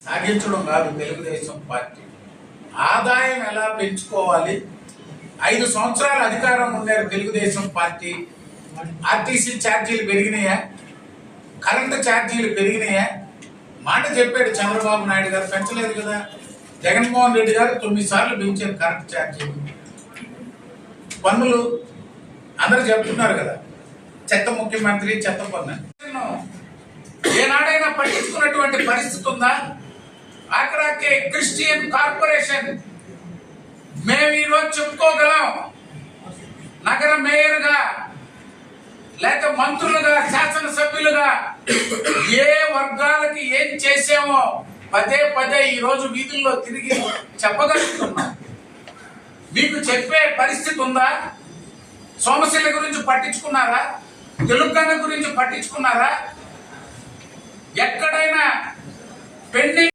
సాగించడం కాదు తెలుగుదేశం పార్టీ. ఆదాయం ఎలా పెంచుకోవాలి, 5 సంవత్సరాలు అధికారం ఉండారు తెలుగుదేశం పార్టీ. ఆర్టీసీ ఛార్జీలు పెరిగినాయా, కరెంటు ఛార్జీలు పెరిగినాయా? మాట చెప్పాడు చంద్రబాబు నాయుడు గారు, పెంచలేదు కదా. జగన్మోహన్ రెడ్డి గారు 9 సార్లు పెంచారు కరెంటు ఛార్జీలు. పన్నులు అందరూ చెప్తున్నారు కదా, చెత్త ముఖ్యమంత్రి, చెత్త పన్ను. ఏనాడైనా పట్టించుకున్నటువంటి పరిస్థితి ఉందా? ఆఖరాకే క్రిస్టియన్ కార్పొరేషన్ మేము ఈరోజు చెప్పుకోగలం, నగర మేయర్గా లేక మంత్రులుగా, శాసనసభ్యులుగా ఏ వర్గాలకి ఏం చేసామో పదే పదే ఈరోజు వీధుల్లో తిరిగి చెప్పగలుగుతున్నాం. మీకు చెప్పే పరిస్థితి ఉందా? సోమశిల గురించి పట్టించుకున్నారా? తెలుగన్న గురించి పట్టించుకున్నారా? ఎక్కడైనా పెండింగ్